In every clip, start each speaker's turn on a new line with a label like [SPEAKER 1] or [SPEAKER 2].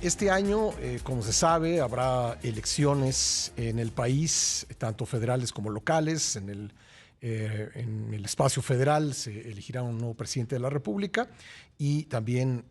[SPEAKER 1] este año, como se sabe, habrá elecciones en el país, tanto federales como locales. En el espacio federal se elegirá un nuevo presidente de la República y también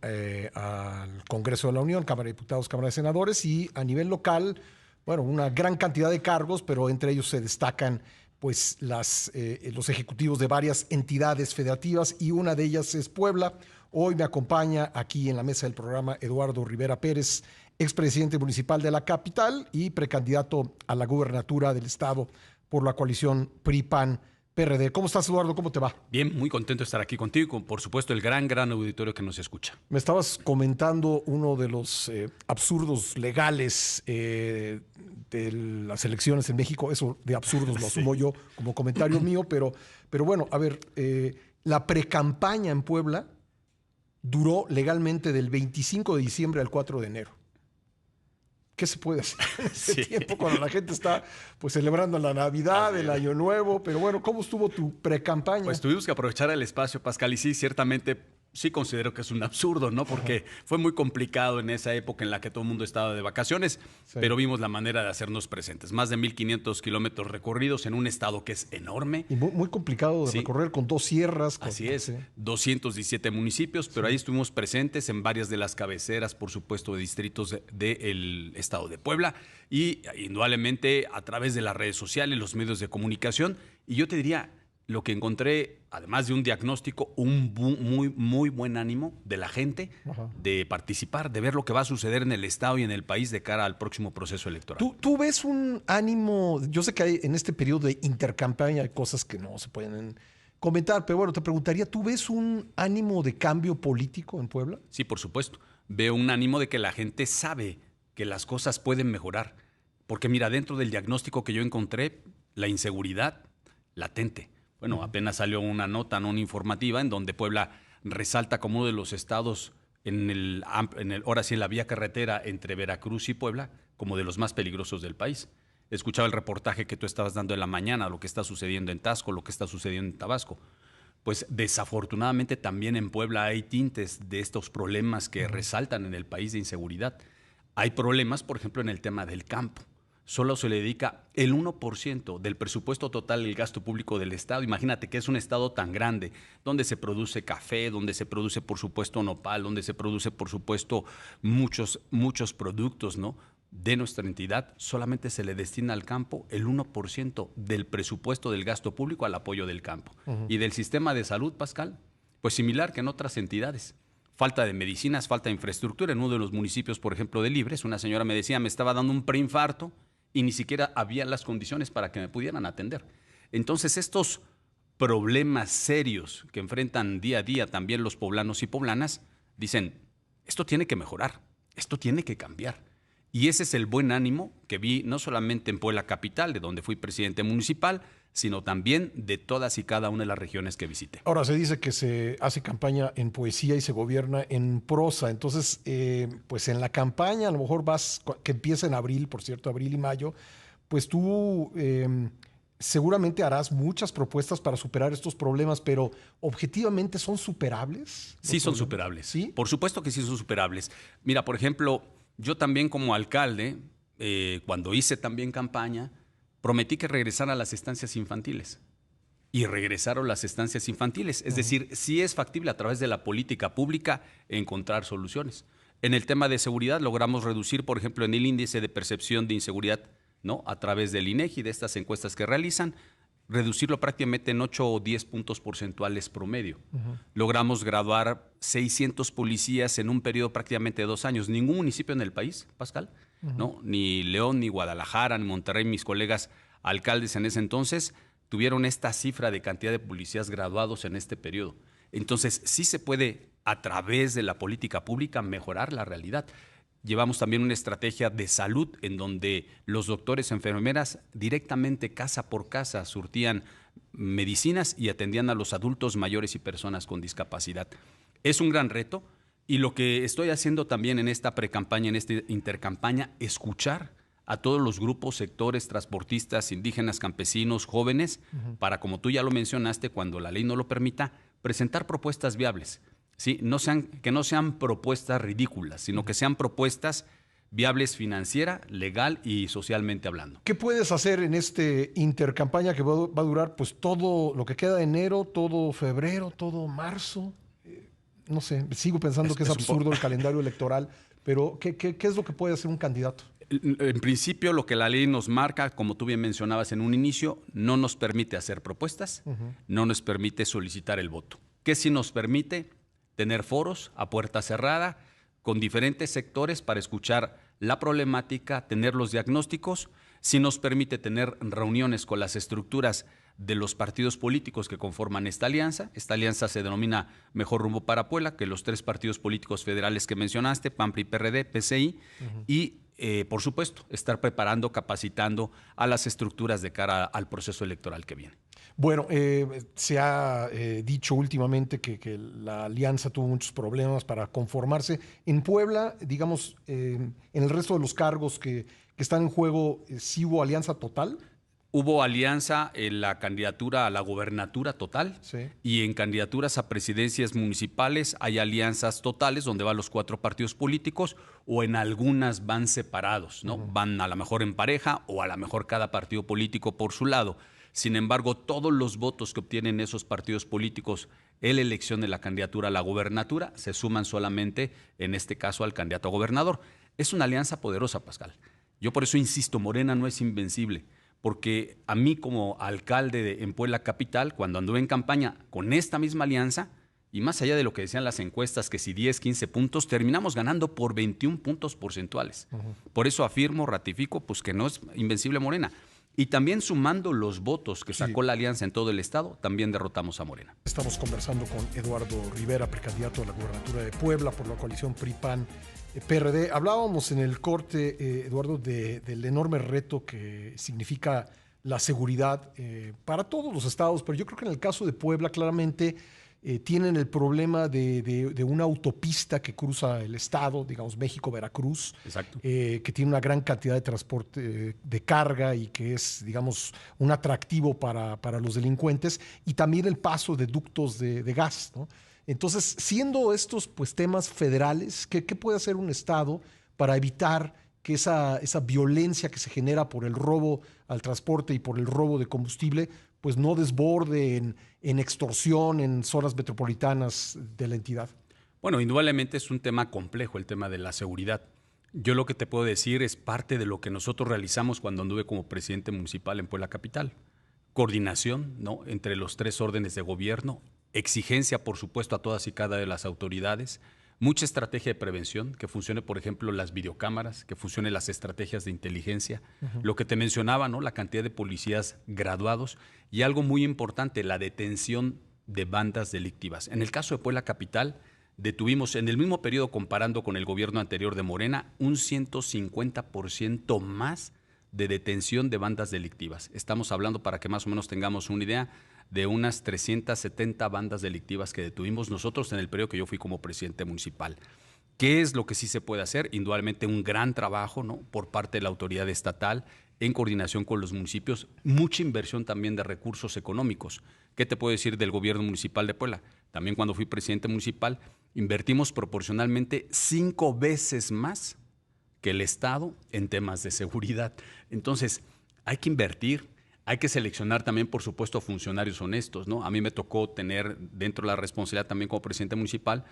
[SPEAKER 1] al Congreso de la Unión, Cámara de Diputados, Cámara de Senadores, y a nivel local, bueno, una gran cantidad de cargos, pero entre ellos se destacan pues los ejecutivos de varias entidades federativas, y una de ellas es Puebla. Hoy me acompaña aquí en la mesa del programa Eduardo Rivera Pérez, expresidente municipal de la capital y precandidato a la gubernatura del estado por la coalición PRI-PAN-PRD. ¿Cómo estás, Eduardo? ¿Cómo te va?
[SPEAKER 2] Bien, muy contento de estar aquí contigo y con, por supuesto, el gran auditorio que nos escucha.
[SPEAKER 1] Me estabas comentando uno de los absurdos legales de las elecciones en México. Eso de absurdos lo asumo yo como comentario mío, pero bueno, a ver, la precampaña en Puebla duró legalmente del 25 de diciembre al 4 de enero. ¿Qué se puede hacer en ese tiempo cuando la gente está pues celebrando la Navidad, el Año Nuevo? Pero bueno, ¿cómo estuvo tu precampaña?
[SPEAKER 2] Pues tuvimos que aprovechar el espacio, Pascal, y sí, ciertamente sí considero que es un absurdo, ¿no? Porque fue muy complicado en esa época en la que todo el mundo estaba de vacaciones, pero vimos la manera de hacernos presentes. Más de 1,500 kilómetros recorridos en un estado que es enorme.
[SPEAKER 1] Y muy complicado de recorrer, con 2 sierras.
[SPEAKER 2] Así es, 217 municipios, pero ahí estuvimos presentes en varias de las cabeceras, por supuesto, de distritos del estado de Puebla, y indudablemente a través de las redes sociales, los medios de comunicación. Y yo te diría, lo que encontré, además de un diagnóstico, un muy buen ánimo de la gente de participar, de ver lo que va a suceder en el estado y en el país de cara al próximo proceso electoral.
[SPEAKER 1] ¿Tú ves un ánimo? Yo sé que hay, en este periodo de intercampaña, hay cosas que no se pueden comentar, pero bueno, te preguntaría, ¿tú ves un ánimo de cambio político en Puebla?
[SPEAKER 2] Sí, por supuesto. Veo un ánimo de que la gente sabe que las cosas pueden mejorar. Porque mira, dentro del diagnóstico que yo encontré, la inseguridad latente. Bueno, apenas salió una nota no informativa en donde Puebla resalta como uno de los estados ahora sí, en la vía carretera entre Veracruz y Puebla, como de los más peligrosos del país. Escuchaba el reportaje que tú estabas dando en la mañana, lo que está sucediendo en Taxco, lo que está sucediendo en Tabasco. Pues desafortunadamente también en Puebla hay tintes de estos problemas que resaltan en el país de inseguridad. Hay problemas, por ejemplo, en el tema del campo. Solo se le dedica el 1% del presupuesto total del gasto público del estado. Imagínate que es un estado tan grande, donde se produce café, donde se produce, por supuesto, nopal, donde se produce, por supuesto, muchos productos, ¿no?, de nuestra entidad. Solamente se le destina al campo el 1% del presupuesto del gasto público al apoyo del campo. Y del sistema de salud, Pascal, pues similar que en otras entidades. Falta de medicinas, falta de infraestructura. En uno de los municipios, por ejemplo, de Libres, una señora me decía, me estaba dando un preinfarto y ni siquiera había las condiciones para que me pudieran atender. Entonces, estos problemas serios que enfrentan día a día también los poblanos y poblanas, dicen, esto tiene que mejorar, esto tiene que cambiar. Y ese es el buen ánimo que vi no solamente en Puebla capital, de donde fui presidente municipal, sino también de todas y cada una de las regiones que visité.
[SPEAKER 1] Ahora, se dice que se hace campaña en poesía y se gobierna en prosa. Entonces, pues en la campaña, a lo mejor que empieza en abril, por cierto, abril y mayo, pues tú seguramente harás muchas propuestas para superar estos problemas, pero ¿objetivamente son superables?
[SPEAKER 2] Sí, son superables.
[SPEAKER 1] ¿Sí?
[SPEAKER 2] Por supuesto que sí son superables. Mira, por ejemplo, yo también como alcalde, cuando hice también campaña, prometí que regresaran a las estancias infantiles. Y regresaron las estancias infantiles. Es decir, sí es factible a través de la política pública encontrar soluciones. En el tema de seguridad logramos reducir, por ejemplo, en el índice de percepción de inseguridad, ¿no?, a través del INEGI, de estas encuestas que realizan, reducirlo prácticamente en 8 o 10 puntos porcentuales promedio. Logramos graduar 600 policías en un periodo prácticamente de 2 años. Ningún municipio en el país, Pascal, ¿no?, ni León, ni Guadalajara, ni Monterrey, mis colegas alcaldes en ese entonces, tuvieron esta cifra de cantidad de policías graduados en este periodo. Entonces, sí se puede, a través de la política pública, mejorar la realidad. Llevamos también una estrategia de salud en donde los doctores, enfermeras, directamente casa por casa surtían medicinas y atendían a los adultos mayores y personas con discapacidad. Es un gran reto. Y lo que estoy haciendo también en esta precampaña, en esta intercampaña, escuchar a todos los grupos, sectores, transportistas, indígenas, campesinos, jóvenes, para, como tú ya lo mencionaste, cuando la ley no lo permita, presentar propuestas viables. ¿sí? Que no sean propuestas ridículas, sino que sean propuestas viables financiera, legal y socialmente hablando.
[SPEAKER 1] ¿Qué puedes hacer en este intercampaña que va a durar pues todo lo que queda de enero, todo febrero, todo marzo? No sé, sigo pensando que es absurdo el calendario electoral, pero ¿qué es lo que puede hacer un candidato?
[SPEAKER 2] En principio, lo que la ley nos marca, como tú bien mencionabas en un inicio, no nos permite hacer propuestas, no nos permite solicitar el voto. ¿Qué sí nos permite? Tener foros a puerta cerrada con diferentes sectores para escuchar la problemática, tener los diagnósticos, sí nos permite tener reuniones con las estructuras de los partidos políticos que conforman esta alianza. Esta alianza se denomina Mejor Rumbo para Puebla, que los 3 partidos políticos federales que mencionaste, PAN, PRI, PRD, PCI, y por supuesto, estar preparando, capacitando a las estructuras de cara al proceso electoral que viene.
[SPEAKER 1] Bueno, se ha dicho últimamente que la alianza tuvo muchos problemas para conformarse. En Puebla, digamos, en el resto de los cargos que están en juego, ¿sí hubo alianza total?
[SPEAKER 2] Hubo alianza en la candidatura a la gobernatura total,
[SPEAKER 1] Sí.
[SPEAKER 2] Y en candidaturas a presidencias municipales hay alianzas totales donde van los 4 partidos políticos, o en algunas van separados, ¿no? Van a lo mejor en pareja o a lo mejor cada partido político por su lado. Sin embargo, todos los votos que obtienen esos partidos políticos en la elección de la candidatura a la gobernatura se suman solamente, en este caso, al candidato a gobernador. Es una alianza poderosa, Pascal. Yo por eso insisto, Morena no es invencible. Porque a mí como alcalde en Puebla Capital, cuando anduve en campaña con esta misma alianza, y más allá de lo que decían las encuestas, que si 10, 15 puntos, terminamos ganando por 21 puntos porcentuales. Por eso afirmo, ratifico, pues que no es invencible Morena. Y también sumando los votos que sacó la alianza en todo el estado, también derrotamos a Morena.
[SPEAKER 1] Estamos conversando con Eduardo Rivera, precandidato a la gubernatura de Puebla por la coalición PRI-PAN PRD. Hablábamos en el corte, Eduardo, del enorme reto que significa la seguridad para todos los estados, pero yo creo que en el caso de Puebla claramente tienen el problema de una autopista que cruza el estado, digamos México-Veracruz, que tiene una gran cantidad de transporte de carga y que es, digamos, un atractivo para los delincuentes, y también el paso de ductos de gas, ¿no? Entonces, siendo estos pues, temas federales, ¿qué puede hacer un estado para evitar que esa violencia que se genera por el robo al transporte y por el robo de combustible pues no desborde en extorsión en zonas metropolitanas de la entidad?
[SPEAKER 2] Bueno, indudablemente es un tema complejo el tema de la seguridad. Yo lo que te puedo decir es parte de lo que nosotros realizamos cuando anduve como presidente municipal en Puebla Capital. Coordinación, ¿no?, entre los 3 órdenes de gobierno, exigencia, por supuesto, a todas y cada de las autoridades, mucha estrategia de prevención, que funcione, por ejemplo, las videocámaras, que funcionen las estrategias de inteligencia, lo que te mencionaba, ¿no?, la cantidad de policías graduados, y algo muy importante, la detención de bandas delictivas. En el caso de Puebla Capital, detuvimos en el mismo periodo, comparando con el gobierno anterior de Morena, un 150% más de detención de bandas delictivas. Estamos hablando, para que más o menos tengamos una idea, de unas 370 bandas delictivas que detuvimos nosotros en el periodo que yo fui como presidente municipal. ¿Qué es lo que sí se puede hacer? Indudablemente un gran trabajo, ¿no?, por parte de la autoridad estatal en coordinación con los municipios, mucha inversión también de recursos económicos. ¿Qué te puedo decir del gobierno municipal de Puebla? También cuando fui presidente municipal, invertimos proporcionalmente 5 veces más que el Estado en temas de seguridad. Entonces, hay que invertir. Hay que seleccionar también, por supuesto, funcionarios honestos, ¿no? A mí me tocó tener, dentro de la responsabilidad también como presidente municipal,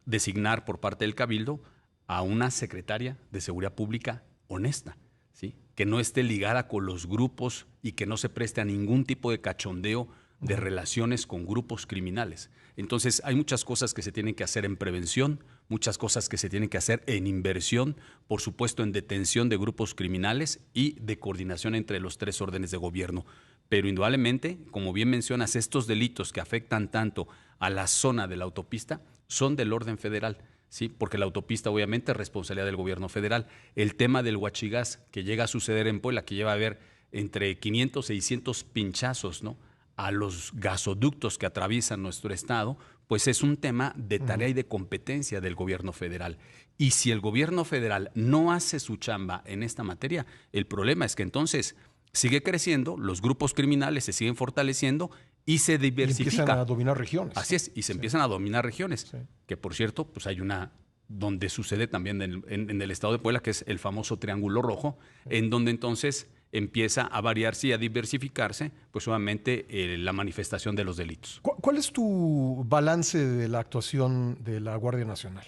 [SPEAKER 2] designar por parte del Cabildo a una secretaria de Seguridad Pública honesta, ¿sí?, que no esté ligada con los grupos y que no se preste a ningún tipo de cachondeo de relaciones con grupos criminales. Entonces, hay muchas cosas que se tienen que hacer en prevención, muchas cosas que se tienen que hacer en inversión, por supuesto en detención de grupos criminales y de coordinación entre los 3 órdenes de gobierno. Pero indudablemente, como bien mencionas, estos delitos que afectan tanto a la zona de la autopista son del orden federal, ¿sí?, porque la autopista obviamente es responsabilidad del gobierno federal. El tema del huachigás que llega a suceder en Puebla, que lleva a haber entre 500 y 600 pinchazos, ¿no?, a los gasoductos que atraviesan nuestro estado, pues es un tema de tarea y de competencia del gobierno federal. Y si el gobierno federal no hace su chamba en esta materia, el problema es que entonces sigue creciendo, los grupos criminales se siguen fortaleciendo y se diversifica.
[SPEAKER 1] Y empiezan a dominar regiones.
[SPEAKER 2] Así es, y se empiezan a dominar regiones.
[SPEAKER 1] Sí.
[SPEAKER 2] Que por cierto, pues hay una donde sucede también en el estado de Puebla, que es el famoso Triángulo Rojo, en donde entonces empieza a variarse y a diversificarse, pues obviamente la manifestación de los delitos.
[SPEAKER 1] ¿Cuál es tu balance de la actuación de la Guardia Nacional?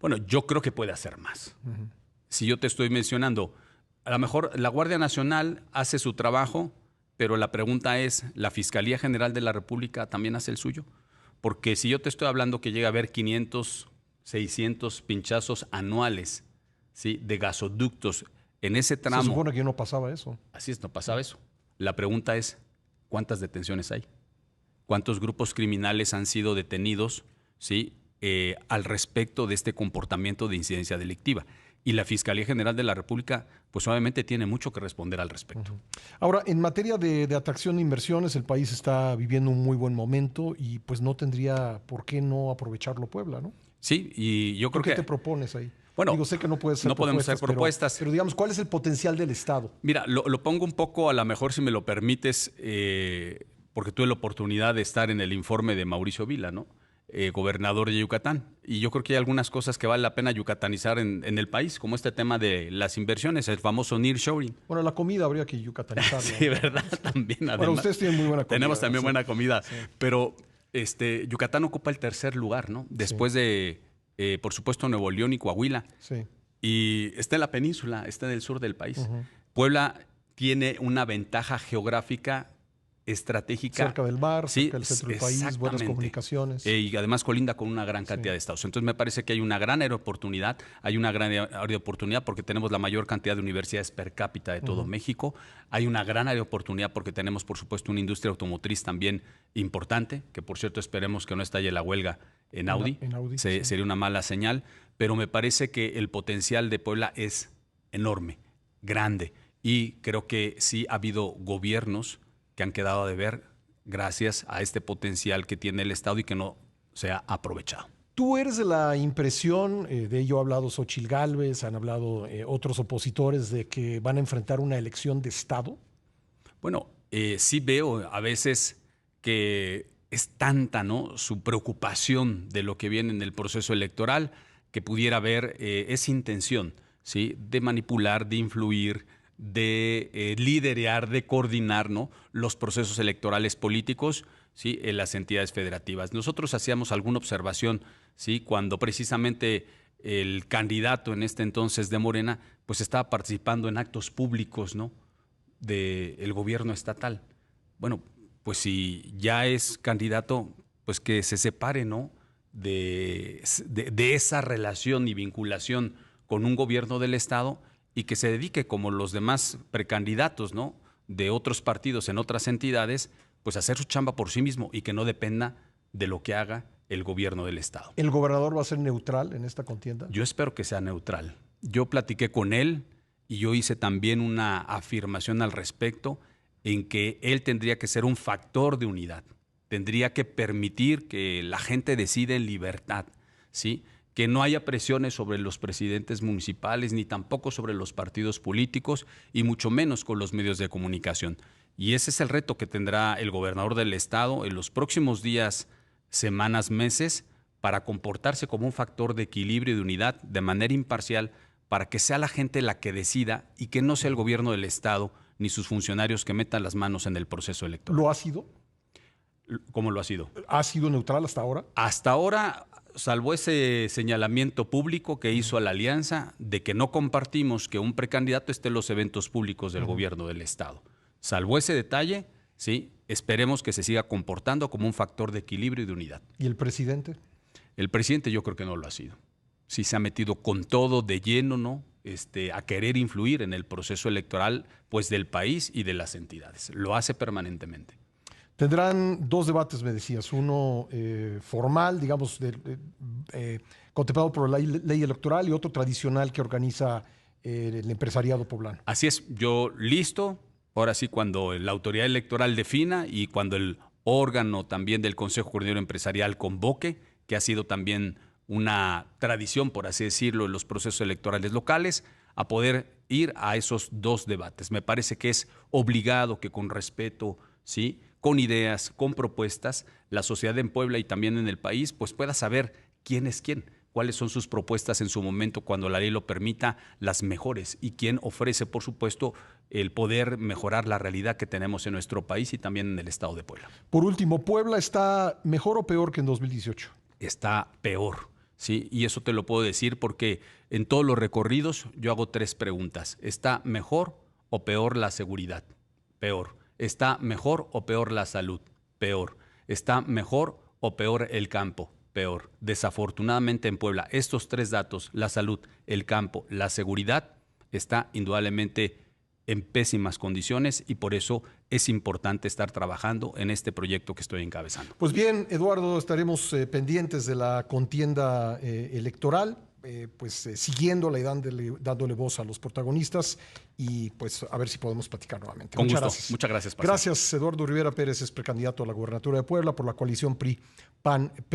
[SPEAKER 2] Bueno, yo creo que puede hacer más. Si yo te estoy mencionando, a lo mejor la Guardia Nacional hace su trabajo, pero la pregunta es, ¿la Fiscalía General de la República también hace el suyo? Porque si yo te estoy hablando que llega a haber 500, 600 pinchazos anuales, ¿sí?, de gasoductos en ese tramo.
[SPEAKER 1] Se supone que no pasaba eso.
[SPEAKER 2] Así es, no pasaba eso. La pregunta es, ¿cuántas detenciones hay? ¿Cuántos grupos criminales han sido detenidos, ¿sí?, al respecto de este comportamiento de incidencia delictiva? Y la Fiscalía General de la República, pues obviamente tiene mucho que responder al respecto.
[SPEAKER 1] Ahora, en materia de atracción de inversiones, el país está viviendo un muy buen momento y pues no tendría por qué no aprovecharlo Puebla, ¿no?
[SPEAKER 2] Sí, y yo creo que...
[SPEAKER 1] ¿Qué te propones ahí?
[SPEAKER 2] Bueno,
[SPEAKER 1] digo, sé que no puedes hacer
[SPEAKER 2] no podemos hacer propuestas.
[SPEAKER 1] Pero digamos, ¿cuál es el potencial del Estado?
[SPEAKER 2] Mira, lo pongo un poco, a lo mejor si me lo permites, porque tuve la oportunidad de estar en el informe de Mauricio Vila, ¿no? Gobernador de Yucatán. Y yo creo que hay algunas cosas que vale la pena yucatanizar en el país, como este tema de las inversiones, el famoso nearshoring.
[SPEAKER 1] Bueno, la comida habría que yucatanizarla.
[SPEAKER 2] Sí, ¿verdad? También, además.
[SPEAKER 1] Bueno, ustedes tienen muy buena comida.
[SPEAKER 2] Tenemos también
[SPEAKER 1] sí.
[SPEAKER 2] buena comida,
[SPEAKER 1] sí.
[SPEAKER 2] pero Yucatán ocupa el tercer lugar, ¿no? Después de, por supuesto, Nuevo León y Coahuila.
[SPEAKER 1] Sí.
[SPEAKER 2] Y está en la península, está en el sur del país. Puebla tiene una ventaja geográfica estratégica.
[SPEAKER 1] Cerca del mar,
[SPEAKER 2] sí,
[SPEAKER 1] cerca del centro del país, buenas comunicaciones.
[SPEAKER 2] Y además colinda con una gran cantidad de estados. Entonces me parece que hay una gran área de oportunidad, porque tenemos la mayor cantidad de universidades per cápita de todo México. Hay una gran área de oportunidad porque tenemos, por supuesto, una industria automotriz también importante, que por cierto esperemos que no estalle la huelga en Audi. Sería una mala señal, pero me parece que el potencial de Puebla es enorme, grande, y creo que sí ha habido gobiernos que han quedado a deber gracias a este potencial que tiene el Estado y que no se ha aprovechado.
[SPEAKER 1] ¿Tú eres de la impresión, de ello ha hablado Xóchitl Gálvez, han hablado otros opositores, de que van a enfrentar una elección de Estado?
[SPEAKER 2] Bueno, sí veo a veces que es tanta, ¿no?, su preocupación de lo que viene en el proceso electoral, que pudiera haber esa intención, ¿sí?, de manipular, de influir, de liderear, de coordinar, ¿no?, los procesos electorales políticos, ¿sí?, en las entidades federativas. Nosotros hacíamos alguna observación, ¿sí?, cuando precisamente el candidato en este entonces de Morena pues estaba participando en actos públicos, ¿no?, del gobierno estatal. Bueno, pues si ya es candidato, pues que se separe, ¿no?, de esa relación y vinculación con un gobierno del Estado, y que se dedique, como los demás precandidatos, ¿no?, de otros partidos en otras entidades, pues a hacer su chamba por sí mismo y que no dependa de lo que haga el gobierno del Estado.
[SPEAKER 1] ¿El gobernador va a ser neutral en esta contienda?
[SPEAKER 2] Yo espero que sea neutral. Yo platiqué con él y yo hice también una afirmación al respecto en que él tendría que ser un factor de unidad. Tendría que permitir que la gente decida en libertad, ¿sí?, que no haya presiones sobre los presidentes municipales, ni tampoco sobre los partidos políticos, y mucho menos con los medios de comunicación. Y ese es el reto que tendrá el gobernador del Estado en los próximos días, semanas, meses, para comportarse como un factor de equilibrio y de unidad de manera imparcial, para que sea la gente la que decida y que no sea el gobierno del Estado ni sus funcionarios que metan las manos en el proceso electoral.
[SPEAKER 1] ¿Lo ha sido?
[SPEAKER 2] ¿Cómo lo ha sido?
[SPEAKER 1] ¿Ha sido neutral hasta ahora?
[SPEAKER 2] Hasta ahora, salvo ese señalamiento público que hizo a la alianza de que no compartimos que un precandidato esté en los eventos públicos del gobierno del Estado. Salvo ese detalle, sí, esperemos que se siga comportando como un factor de equilibrio y de unidad.
[SPEAKER 1] ¿Y el presidente?
[SPEAKER 2] El presidente yo creo que no lo ha sido. Sí se ha metido con todo de lleno, ¿no?, a querer influir en el proceso electoral, pues, del país y de las entidades. Lo hace permanentemente.
[SPEAKER 1] Tendrán dos debates, me decías, uno formal, digamos, contemplado por la ley electoral, y otro tradicional que organiza el empresariado poblano.
[SPEAKER 2] Así es, yo listo, ahora sí, cuando la autoridad electoral defina y cuando el órgano también del Consejo Coordinador Empresarial convoque, que ha sido también una tradición, por así decirlo, en los procesos electorales locales, a poder ir a esos dos debates. Me parece que es obligado que con respeto, ¿sí?, con ideas, con propuestas, la sociedad en Puebla y también en el país pues pueda saber quién es quién, cuáles son sus propuestas en su momento cuando la ley lo permita, las mejores, y quién ofrece, por supuesto, el poder mejorar la realidad que tenemos en nuestro país y también en el estado de Puebla.
[SPEAKER 1] Por último, ¿Puebla está mejor o peor que en 2018?
[SPEAKER 2] Está peor, ¿sí? Y eso te lo puedo decir porque en todos los recorridos yo hago 3 preguntas. ¿Está mejor o peor la seguridad? Peor. ¿Está mejor o peor la salud? Peor. ¿Está mejor o peor el campo? Peor. Desafortunadamente en Puebla, estos 3 datos, la salud, el campo, la seguridad, está indudablemente en pésimas condiciones y por eso es importante estar trabajando en este proyecto que estoy encabezando.
[SPEAKER 1] Pues bien, Eduardo, estaremos pendientes de la contienda electoral, siguiéndola y dándole voz a los protagonistas y pues a ver si podemos platicar nuevamente.
[SPEAKER 2] Con
[SPEAKER 1] Muchas
[SPEAKER 2] gusto.
[SPEAKER 1] gracias.
[SPEAKER 2] Muchas gracias, Pastor.
[SPEAKER 1] Gracias, Eduardo Rivera Pérez es precandidato a la gubernatura de Puebla por la coalición PRI-PAN-PRD.